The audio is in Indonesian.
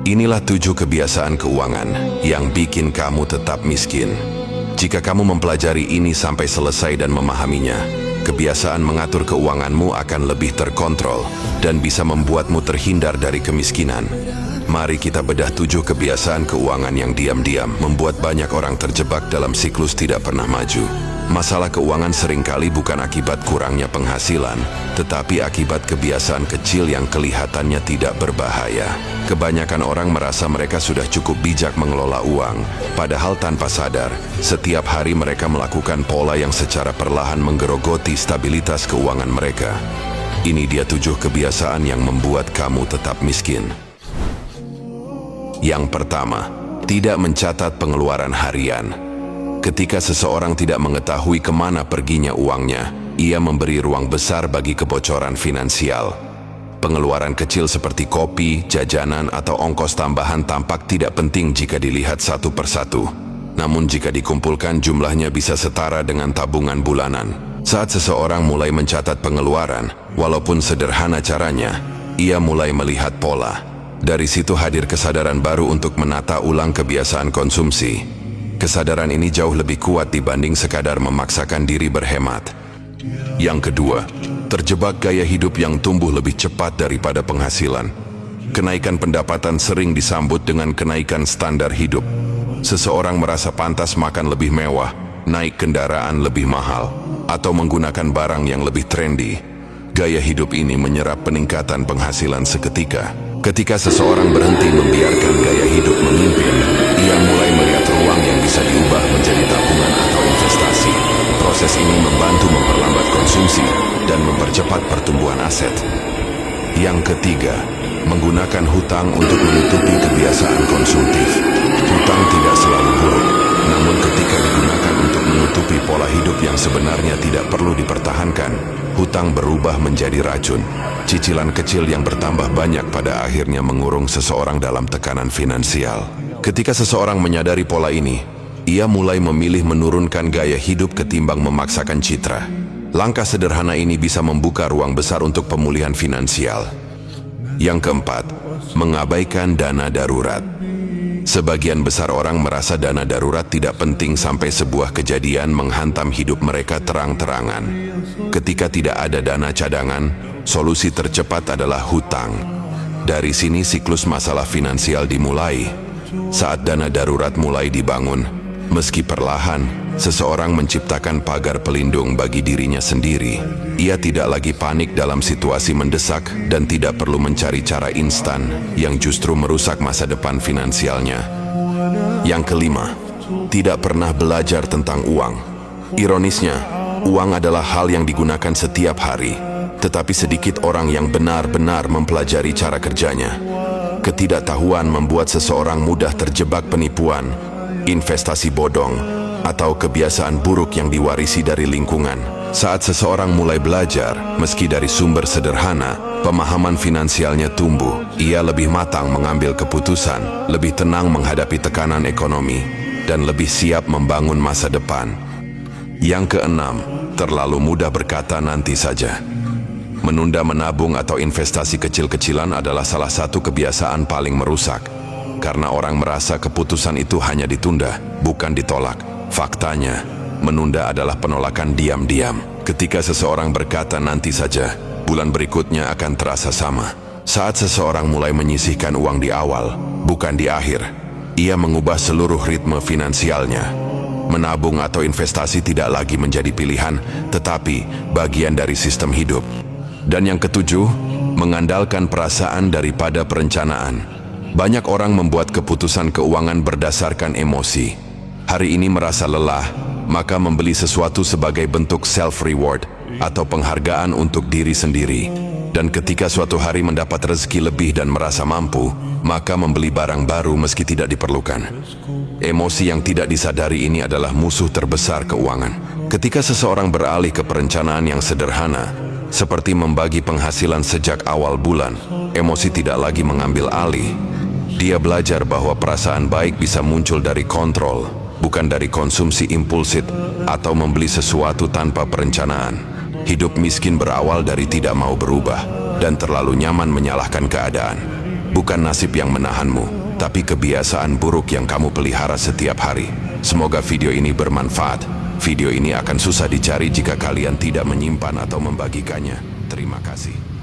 Inilah 7 kebiasaan keuangan yang bikin kamu tetap miskin. Jika kamu mempelajari ini sampai selesai dan memahaminya, kebiasaan mengatur keuanganmu akan lebih terkontrol dan bisa membuatmu terhindar dari kemiskinan. Mari kita bedah 7 kebiasaan keuangan yang diam-diam membuat banyak orang terjebak dalam siklus tidak pernah maju. Masalah keuangan seringkali bukan akibat kurangnya penghasilan, tetapi akibat kebiasaan kecil yang kelihatannya tidak berbahaya. Kebanyakan orang merasa mereka sudah cukup bijak mengelola uang, padahal tanpa sadar, setiap hari mereka melakukan pola yang secara perlahan menggerogoti stabilitas keuangan mereka. Ini dia 7 kebiasaan yang membuat kamu tetap miskin. Yang pertama, tidak mencatat pengeluaran harian. Ketika seseorang tidak mengetahui kemana perginya uangnya, ia memberi ruang besar bagi kebocoran finansial. Pengeluaran kecil seperti kopi, jajanan, atau ongkos tambahan tampak tidak penting jika dilihat satu persatu. Namun jika dikumpulkan jumlahnya bisa setara dengan tabungan bulanan. Saat seseorang mulai mencatat pengeluaran, walaupun sederhana caranya, ia mulai melihat pola. Dari situ hadir kesadaran baru untuk menata ulang kebiasaan konsumsi. Kesadaran ini jauh lebih kuat dibanding sekadar memaksakan diri berhemat. Yang kedua, terjebak gaya hidup yang tumbuh lebih cepat daripada penghasilan. Kenaikan pendapatan sering disambut dengan kenaikan standar hidup. Seseorang merasa pantas makan lebih mewah, naik kendaraan lebih mahal, atau menggunakan barang yang lebih trendy. Gaya hidup ini menyerap peningkatan penghasilan seketika. Ketika seseorang berhenti membiarkan gaya hidup memimpin, ia mulai melihat ruang yang bisa diubah menjadi tabungan atau investasi. Proses ini membantu memperlambat konsumsi dan mempercepat pertumbuhan aset. Yang ketiga, menggunakan hutang untuk menutupi kebiasaan konsumtif. Hutang tidak selalu buruk, namun ketika digunakan untuk menutupi pola hidup yang sebenarnya tidak perlu dipertahankan, hutang berubah menjadi racun. Cicilan kecil yang bertambah banyak pada akhirnya mengurung seseorang dalam tekanan finansial. Ketika seseorang menyadari pola ini, ia mulai memilih menurunkan gaya hidup ketimbang memaksakan citra. Langkah sederhana ini bisa membuka ruang besar untuk pemulihan finansial. Yang keempat, mengabaikan dana darurat. Sebagian besar orang merasa dana darurat tidak penting sampai sebuah kejadian menghantam hidup mereka terang-terangan. Ketika tidak ada dana cadangan, solusi tercepat adalah hutang. Dari sini siklus masalah finansial dimulai. Saat dana darurat mulai dibangun, meski perlahan, seseorang menciptakan pagar pelindung bagi dirinya sendiri. Ia tidak lagi panik dalam situasi mendesak dan tidak perlu mencari cara instan yang justru merusak masa depan finansialnya. Yang kelima, tidak pernah belajar tentang uang. Ironisnya, uang adalah hal yang digunakan setiap hari, tetapi sedikit orang yang benar-benar mempelajari cara kerjanya. Ketidaktahuan membuat seseorang mudah terjebak penipuan, investasi bodong, atau kebiasaan buruk yang diwarisi dari lingkungan. Saat seseorang mulai belajar, meski dari sumber sederhana, pemahaman finansialnya tumbuh. Ia lebih matang mengambil keputusan, lebih tenang menghadapi tekanan ekonomi, dan lebih siap membangun masa depan. Yang keenam, terlalu mudah berkata nanti saja. Menunda menabung atau investasi kecil-kecilan adalah salah satu kebiasaan paling merusak. Karena orang merasa keputusan itu hanya ditunda, bukan ditolak. Faktanya, menunda adalah penolakan diam-diam. Ketika seseorang berkata nanti saja, bulan berikutnya akan terasa sama. Saat seseorang mulai menyisihkan uang di awal, bukan di akhir, ia mengubah seluruh ritme finansialnya. Menabung atau investasi tidak lagi menjadi pilihan, tetapi bagian dari sistem hidup. Dan yang ketujuh, mengandalkan perasaan daripada perencanaan. Banyak orang membuat keputusan keuangan berdasarkan emosi. Hari ini merasa lelah, maka membeli sesuatu sebagai bentuk self-reward atau penghargaan untuk diri sendiri. Dan ketika suatu hari mendapat rezeki lebih dan merasa mampu, maka membeli barang baru meski tidak diperlukan. Emosi yang tidak disadari ini adalah musuh terbesar keuangan. Ketika seseorang beralih ke perencanaan yang sederhana, seperti membagi penghasilan sejak awal bulan, emosi tidak lagi mengambil alih. Dia belajar bahwa perasaan baik bisa muncul dari kontrol, bukan dari konsumsi impulsif atau membeli sesuatu tanpa perencanaan. Hidup miskin berawal dari tidak mau berubah dan terlalu nyaman menyalahkan keadaan. Bukan nasib yang menahanmu, tapi kebiasaan buruk yang kamu pelihara setiap hari. Semoga video ini bermanfaat. Video ini akan susah dicari jika kalian tidak menyimpan atau membagikannya. Terima kasih.